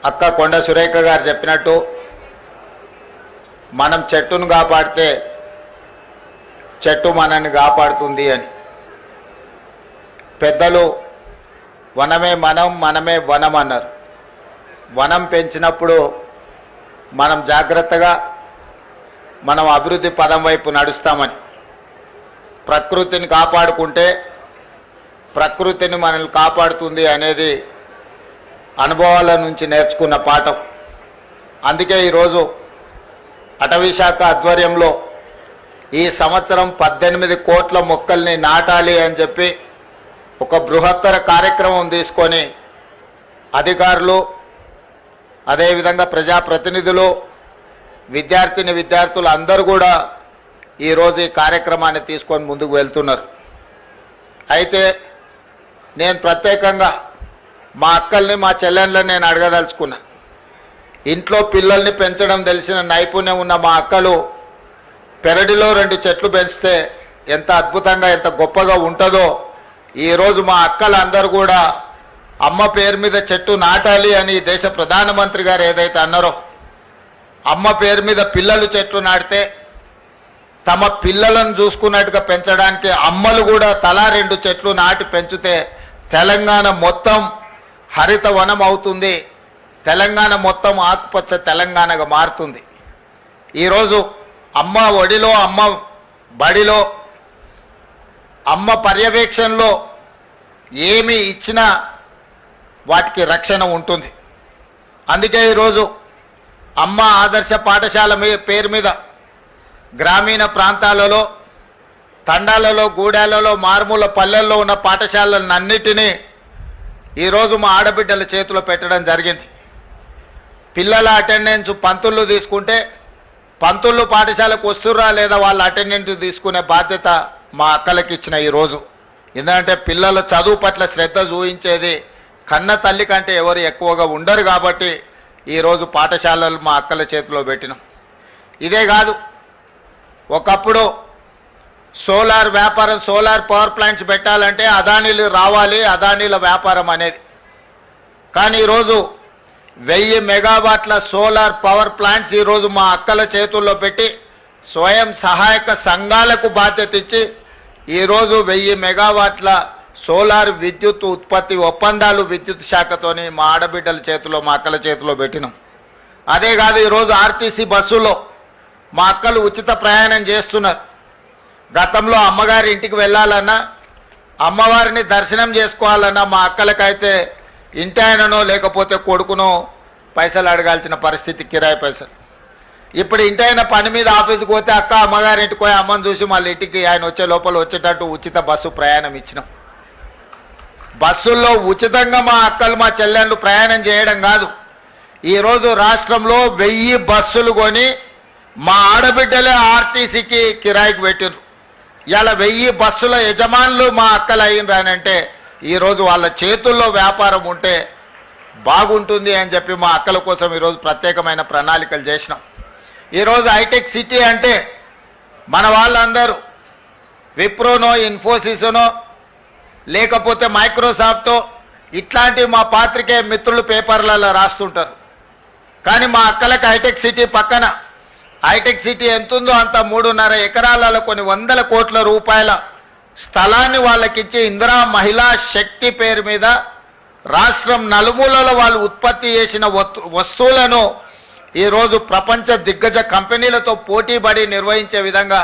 అక్క కొండ సురేఖ గారు చెప్పినట్టు మనం చెట్టును కాపాడితే చెట్టు మనల్ని కాపాడుతుంది అని. పెద్దలు వనమే మనం, మనమే వనం అన్నారు. వనం పెంచినప్పుడు మనం జాగ్రత్తగా మనం అభివృద్ధి పదం వైపు నడుస్తామని. ప్రకృతిని కాపాడుకుంటే ప్రకృతిని మనల్ని కాపాడుతుంది అనేది అనుభవాల నుంచి నేర్చుకున్న పాఠం. అందుకే ఈరోజు అటవీ శాఖ ఆధ్వర్యంలో ఈ సంవత్సరం 18 కోట్ల మొక్కల్ని నాటాలి అని చెప్పి ఒక బృహత్తర కార్యక్రమం తీసుకొని అధికారులు, అదేవిధంగా ప్రజాప్రతినిధులు, విద్యార్థులు అందరూ కూడా ఈరోజు ఈ కార్యక్రమాన్ని తీసుకొని ముందుకు వెళ్తున్నారు. అయితే నేను ప్రత్యేకంగా మా అక్కల్ని, మా చెల్లెళ్ళని నేను అడగదలుచుకున్నా. ఇంట్లో పిల్లల్ని పెంచడం తెలిసిన నైపుణ్యం ఉన్న మా అక్కలు పెరడిలో 2 చెట్లు పెంచితే ఎంత అద్భుతంగా, ఎంత గొప్పగా ఉంటుందో ఈరోజు మా అక్కలందరూ కూడా అమ్మ పేరు మీద చెట్టు నాటాలి అని దేశ ప్రధానమంత్రి గారు ఏదైతే అన్నారో, అమ్మ పేరు మీద పిల్లలు చెట్లు నాటితే తమ పిల్లలను చూసుకున్నట్టుగా పెంచడానికి అమ్మలు కూడా తలా 2 చెట్లు నాటి పెంచితే తెలంగాణ మొత్తం హరిత వనం అవుతుంది. తెలంగాణ మొత్తం ఆకుపచ్చ తెలంగాణగా మారుతుంది. ఈరోజు అమ్మ ఒడిలో, అమ్మ బడిలో, అమ్మ పర్యవేక్షణలో ఏమి ఇచ్చినా వాటికి రక్షణ ఉంటుంది. అందుకే ఈరోజు అమ్మ ఆదర్శ పాఠశాల పేరు మీద గ్రామీణ ప్రాంతాలలో, తండాలలో, గూడాలలో, మారుమూల పల్లెల్లో ఉన్న పాఠశాలలన్నిటినీ ఈరోజు మా ఆడబిడ్డల చేతిలో పెట్టడం జరిగింది. పిల్లల అటెండెన్స్ పంతులు తీసుకుంటే పంతులు పాఠశాలకు వస్తుర్రా లేదా వాళ్ళ అటెండెన్స్ తీసుకునే బాధ్యత మా అక్కలకి ఇచ్చిన ఈరోజు. ఎందుకంటే పిల్లల చదువు పట్ల శ్రద్ధ చూపించేది కన్న తల్లి కంటే ఎవరు ఎక్కువగా ఉండరు కాబట్టి ఈరోజు పాఠశాలలు మా అక్కల చేతిలో పెట్టినాం. ఇదే కాదు, ఒకప్పుడు సోలార్ వ్యాపారం, సోలార్ పవర్ ప్లాంట్స్ పెట్టాలంటే అదానీలు రావాలి, అదానీల వ్యాపారం అనేది. కానీ ఈరోజు 1000 మెగావాట్ల సోలార్ పవర్ ప్లాంట్స్ ఈరోజు మా అక్కల చేతుల్లో పెట్టి స్వయం సహాయక సంఘాలకు బాధ్యత ఇచ్చి ఈరోజు 1000 మెగావాట్ల సోలార్ విద్యుత్ ఉత్పత్తి ఒప్పందాలు విద్యుత్ శాఖతోని మా ఆడబిడ్డల చేతిలో, మా అక్కల చేతిలో పెట్టినాం. అదే కాదు, ఈరోజు ఆర్టీసీ బస్సులో మా అక్కలు ఉచిత ప్రయాణం చేస్తున్నారు. గతంలో అమ్మగారి ఇంటికి వెళ్ళాలన్నా, అమ్మవారిని దర్శనం చేసుకోవాలన్నా మా అక్కలకైతే ఇంటి ఆయననో లేకపోతే కొడుకునో పైసలు అడగాల్సిన పరిస్థితి, కిరాయి పైసలు. ఇప్పుడు ఇంటి ఆయన పని మీద ఆఫీస్కి పోతే అక్క అమ్మగారి ఇంటికి పోయి అమ్మని చూసి మళ్ళీ ఇంటికి ఆయన వచ్చే లోపల వచ్చేటట్టు ఉచిత బస్సు ప్రయాణం ఇచ్చినాం. బస్సుల్లో ఉచితంగా మా అక్కలు, మా చెల్లెళ్ళు ప్రయాణం చేయడం కాదు, ఈరోజు రాష్ట్రంలో 1000 బస్సులు కొని మా ఆడబిడ్డలే ఆర్టీసీకి కిరాయికి పెట్టిరు. ఇలా 1000 బస్సుల యజమానులు మా అక్కలు అయినరానంటే ఈరోజు వాళ్ళ చేతుల్లో వ్యాపారం ఉంటే బాగుంటుంది అని చెప్పి మా అక్కల కోసం ఈరోజు ప్రత్యేకమైన ప్రణాళికలు చేసినాం. ఈరోజు హైటెక్ సిటీ అంటే మన వాళ్ళందరూ విప్రోనో, ఇన్ఫోసిస్నో లేకపోతే మైక్రోసాఫ్టో ఇట్లాంటి మా పాత్రికేయ మిత్రులు పేపర్లలో రాస్తుంటారు. కానీ మా అక్కలకి హైటెక్ సిటీ పక్కన, హైటెక్ సిటీ ఎంతుందో అంత 3.5 ఎకరాలలో కొన్ని 100 కోట్ల రూపాయల స్థలాన్ని వాళ్ళకిచ్చి ఇందిరా మహిళా శక్తి పేరు మీద రాష్ట్రం నలుమూలలో వాళ్ళు ఉత్పత్తి చేసిన వస్తువులను ఈరోజు ప్రపంచ దిగ్గజ కంపెనీలతో పోటీపడి నిర్వహించే విధంగా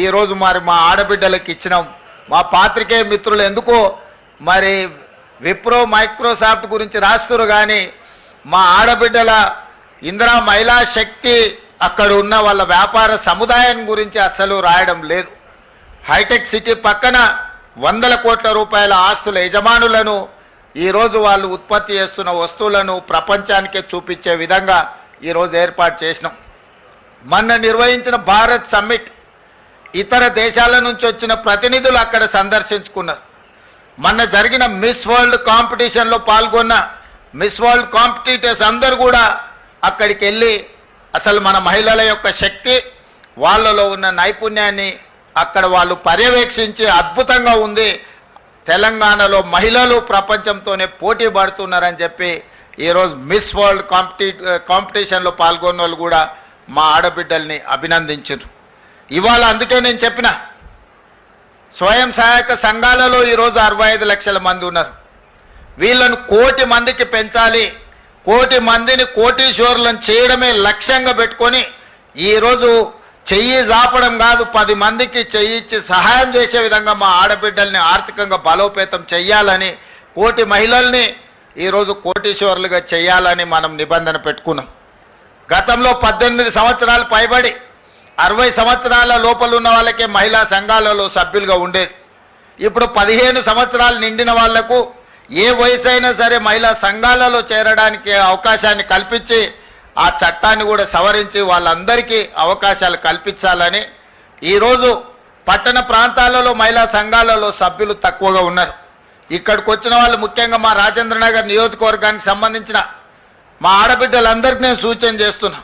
ఈరోజు మరి మా ఆడబిడ్డలకు ఇచ్చినాం. మా పాత్రికేయ మిత్రులు ఎందుకో మరి విప్రో, మైక్రోసాఫ్ట్ గురించి రాస్తున్నారు, కానీ మా ఆడబిడ్డల ఇందిరా మహిళా శక్తి అక్కడ ఉన్న వాళ్ళ వ్యాపార సముదాయం గురించి అస్సలు రాయడం లేదు. హైటెక్ సిటీ పక్కన 100 కోట్ల రూపాయల ఆస్తుల యజమానులను ఈరోజు వాళ్ళు ఉత్పత్తి చేస్తున్న వస్తువులను ప్రపంచానికే చూపించే విధంగా ఈరోజు ఏర్పాటు చేసినాం. మొన్న నిర్వహించిన భారత్ సమ్మిట్ ఇతర దేశాల నుంచి వచ్చిన ప్రతినిధులు అక్కడ సందర్శించుకున్నారు. మొన్న జరిగిన మిస్ వరల్డ్ కాంపిటీషన్లో పాల్గొన్న మిస్ వరల్డ్ కాంపిటీటర్స్ అందరూ కూడా అక్కడికి వెళ్ళి అసలు మన మహిళల యొక్క శక్తి, వాళ్ళలో ఉన్న నైపుణ్యాన్ని అక్కడ వాళ్ళు పర్యవేక్షించి అద్భుతంగా ఉంది, తెలంగాణలో మహిళలు ప్రపంచంతోనే పోటీ పడుతున్నారని చెప్పి ఈరోజు మిస్ వరల్డ్ కాంపిటీషన్లో పాల్గొన్న వాళ్ళు కూడా మా ఆడబిడ్డల్ని అభినందించారు. ఇవాళ అందుకే నేను చెప్పిన స్వయం సహాయక సంఘాలలో ఈరోజు 65 లక్షల మంది ఉన్నారు. వీళ్ళను 1 కోటి మందికి పెంచాలి, 1 కోటి మందిని కోటీశ్వరులను చేయడమే లక్ష్యంగా పెట్టుకొని ఈరోజు చెయ్యి జాపడం కాదు, 10 మందికి చెయ్యిచ్చి సహాయం చేసే విధంగా మా ఆడబిడ్డల్ని ఆర్థికంగా బలోపేతం చెయ్యాలని, 1 కోటి మహిళల్ని ఈరోజు కోటీశ్వరులుగా చేయాలని మనం నిబంధన పెట్టుకున్నాం. గతంలో 18 సంవత్సరాలు పైబడి 60 సంవత్సరాల లోపల ఉన్న వాళ్ళకే మహిళా సంఘాలలో సభ్యులుగా ఉండేది. ఇప్పుడు 15 సంవత్సరాలు నిండిన వాళ్లకు ఏ వయసు అయినా సరే మహిళా సంఘాలలో చేరడానికి అవకాశాన్ని కల్పించి ఆ చట్టాన్ని కూడా సవరించి వాళ్ళందరికీ అవకాశాలు కల్పించాలని ఈరోజు పట్టణ ప్రాంతాలలో మహిళా సంఘాలలో సభ్యులు తక్కువగా ఉన్నారు. ఇక్కడికి వచ్చిన వాళ్ళు ముఖ్యంగా మా రాజేంద్రనగర్ నియోజకవర్గానికి సంబంధించిన మా ఆడబిడ్డలందరికీ నేను సూచన చేస్తున్నా,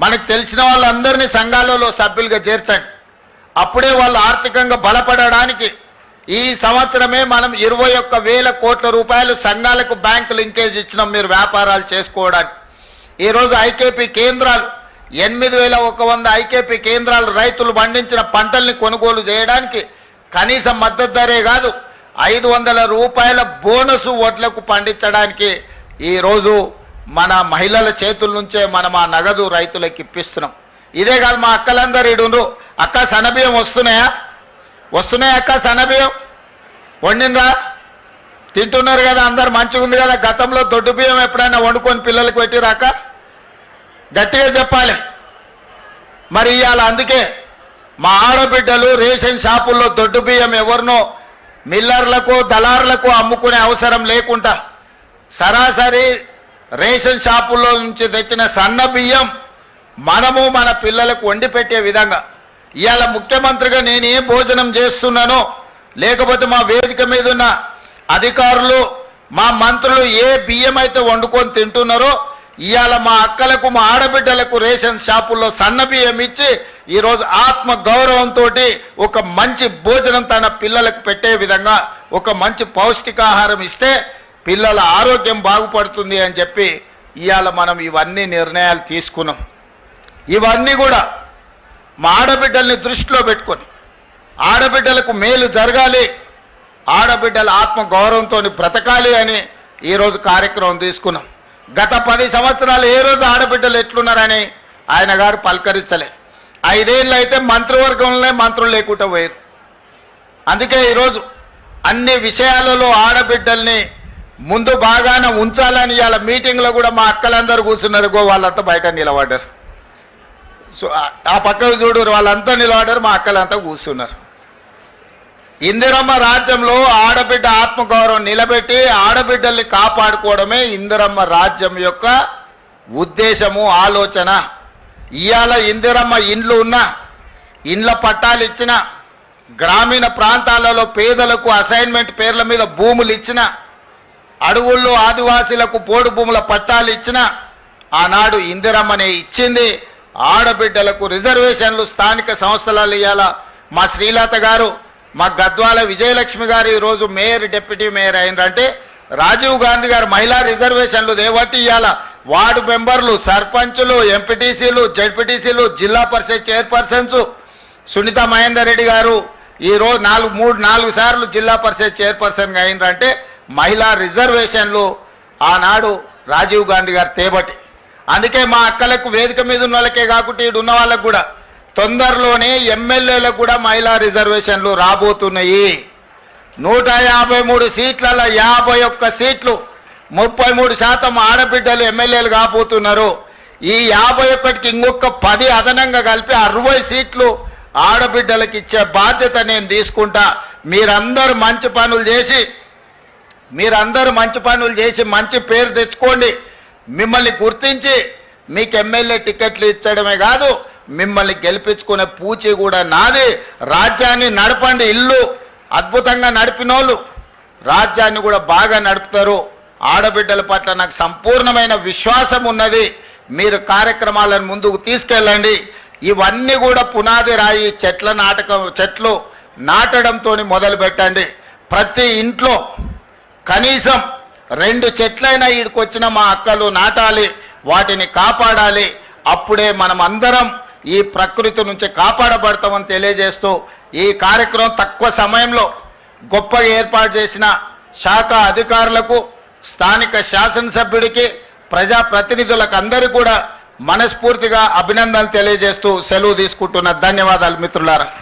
మనకు తెలిసిన వాళ్ళందరినీ సంఘాలలో సభ్యులుగా చేర్చండి. అప్పుడే వాళ్ళు ఆర్థికంగా బలపడడానికి ఈ సంవత్సరమే మనం 21,000 కోట్ల రూపాయలు సంఘాలకు బ్యాంకు లింకేజ్ ఇచ్చినాం మీరు వ్యాపారాలు చేసుకోవడానికి. ఈరోజు ఐకేపీ కేంద్రాలు 8,100 ఐకేపీ కేంద్రాలు రైతులు పండించిన పంటల్ని కొనుగోలు చేయడానికి కనీస మద్దతు ధరే కాదు 500 రూపాయల బోనసు వడ్లకు పండించడానికి ఈరోజు మన మహిళల చేతుల నుంచే మనం ఆ నగదు రైతులకు ఇప్పిస్తున్నాం. ఇదే కాదు మా అక్కలందరూ ఇడుండ్రు, అక్క సన్నబియ్యం వస్తున్నాయా అక్క సన్నబియ్యం వండిందా తింటున్నారు కదా, అందరు మంచిగా ఉంది కదా. గతంలో దొడ్డు బియ్యం ఎప్పుడైనా వండుకొని పిల్లలకు పెట్టిరాక గట్టిగా చెప్పాలి. మరి ఇవాళ అందుకే మా ఆడబిడ్డలు రేషన్ షాపుల్లో దొడ్డు బియ్యం ఎవరినో మిల్లర్లకు దళారులకు అమ్ముకునే అవసరం లేకుండా సరాసరి రేషన్ షాపుల్లో నుంచి తెచ్చిన సన్న బియ్యం మనము మన పిల్లలకు వండి పెట్టే విధంగా ఇవాళ ముఖ్యమంత్రిగా నేను ఏ భోజనం చేస్తున్నానో లేకపోతే మా వేదిక మీద ఉన్న అధికారులు మా మంత్రులు ఏ బియ్యం అయితే వండుకొని తింటున్నారో ఇవాళ మా అక్కలకు మా ఆడబిడ్డలకు రేషన్ షాపుల్లో సన్న బియ్యం ఇచ్చి ఈరోజు ఆత్మ గౌరవంతో ఒక మంచి భోజనం తన పిల్లలకు పెట్టే విధంగా ఒక మంచి పౌష్టికాహారం ఇస్తే పిల్లల ఆరోగ్యం బాగుపడుతుంది అని చెప్పి ఇవాళ మనం ఇవన్నీ నిర్ణయాలు తీసుకున్నాం. ఇవన్నీ కూడా మా ఆడబిడ్డల్ని దృష్టిలో పెట్టుకొని ఆడబిడ్డలకు మేలు జరగాలి, ఆడబిడ్డల ఆత్మ గౌరవంతో బ్రతకాలి అని ఈరోజు కార్యక్రమం తీసుకున్నాం. గత 10 సంవత్సరాలు ఏ రోజు ఆడబిడ్డలు ఎట్లున్నారని ఆయన గారు పలకరించలే. 5 ఏళ్ళు అయితే మంత్రివర్గంలో మంత్రులు లేకుండా పోయారు. అందుకే ఈరోజు అన్ని విషయాలలో ఆడబిడ్డల్ని ముందు బాగానే ఉంచాలని ఇవాళ మీటింగ్లో కూడా మా అక్కలందరూ కూర్చున్నారు, వాళ్ళంతా బయట నిలబడ్డారు. సో ఆ పక్కకు చూడు వాళ్ళంతా నిలబడ్డారు, మా అక్కలంతా కూర్చున్నారు. ఇందిరమ్మ రాజ్యంలో ఆడబిడ్డ ఆత్మగౌరవం నిలబెట్టి ఆడబిడ్డల్ని కాపాడుకోవడమే ఇందిరమ్మ రాజ్యం యొక్క ఉద్దేశము, ఆలోచన. ఇవాళ ఇందిరమ్మ ఇండ్లు ఉన్నా, ఇండ్ల పట్టాలు ఇచ్చిన, గ్రామీణ ప్రాంతాలలో పేదలకు అసైన్మెంట్ పేర్ల మీద భూములు ఇచ్చిన, అడవుల్లో ఆదివాసీలకు పోడు భూముల పట్టాలు ఇచ్చిన, ఆనాడు ఇందిరమ్మనే ఇచ్చింది. ఆడబిడ్డలకు రిజర్వేషన్లు స్థానిక సంస్థలలో ఇవాళ మా శ్రీలత గారు, మా గద్వాల విజయలక్ష్మి గారు ఈరోజు మేయర్ డిప్యూటీ మేయర్ అయినరంటే రాజీవ్ గాంధీ గారు మహిళా రిజర్వేషన్లు దేవట్టి ఇవాళ వార్డు మెంబర్లు, సర్పంచులు, ఎంపీటీసీలు, జెడ్పీటీసీలు, జిల్లా పరిషత్ చైర్పర్సన్స్ సునీత మహేందర్ రెడ్డి గారు ఈరోజు 4 సార్లు జిల్లా పరిషత్ చైర్పర్సన్గా అయినరంటే మహిళా రిజర్వేషన్లు ఆనాడు రాజీవ్ గాంధీ గారు తేబట్టి. అందుకే మా అక్కలకు వేదిక మీద ఉన్న వాళ్ళకే కాకుండా ఇటు ఉన్న వాళ్ళకు కూడా తొందరలోనే ఎమ్మెల్యేలకు కూడా మహిళా రిజర్వేషన్లు రాబోతున్నాయి. 153 సీట్లలో 51 సీట్లు 33% ఆడబిడ్డలు ఎమ్మెల్యేలు కాబోతున్నారు. ఈ 51కి ఇంకొక 10 అదనంగా కలిపి 60 సీట్లు ఆడబిడ్డలకు ఇచ్చే బాధ్యత నేను తీసుకుంటా. మీరందరూ మంచి పనులు చేసి మంచి పేరు తెచ్చుకోండి. మిమ్మల్ని గుర్తించి మీకు ఎమ్మెల్యే టికెట్లు ఇచ్చడమే కాదు, మిమ్మల్ని గెలిపించుకునే పూచి కూడా నాది. రాజ్యాన్ని నడపండి. ఇల్లు అద్భుతంగా నడిపినోళ్ళు రాజ్యాన్ని కూడా బాగా నడుపుతారు. ఆడబిడ్డల పట్ల నాకు సంపూర్ణమైన విశ్వాసం ఉన్నది. మీరు కార్యక్రమాలను ముందుకు తీసుకెళ్ళండి. ఇవన్నీ కూడా పునాది రాయి చెట్లు నాటడంతో మొదలు పెట్టండి. ప్రతి ఇంట్లో కనీసం 2 చెట్లైనా ఈడికొచ్చిన మా అక్కలు నాటాలి, వాటిని కాపాడాలి. అప్పుడే మనం అందరం ఈ ప్రకృతి నుంచి కాపాడబడతామని తెలియజేస్తూ ఈ కార్యక్రమం తక్కువ సమయంలో గొప్పగా ఏర్పాటు చేసిన శాఖ అధికారులకు, స్థానిక శాసనసభ్యుడికి, ప్రజాప్రతినిధులకు అందరికీ కూడా మనస్ఫూర్తిగా అభినందనలు తెలియజేస్తూ సెలవు తీసుకుంటున్న. ధన్యవాదాలు మిత్రులారా.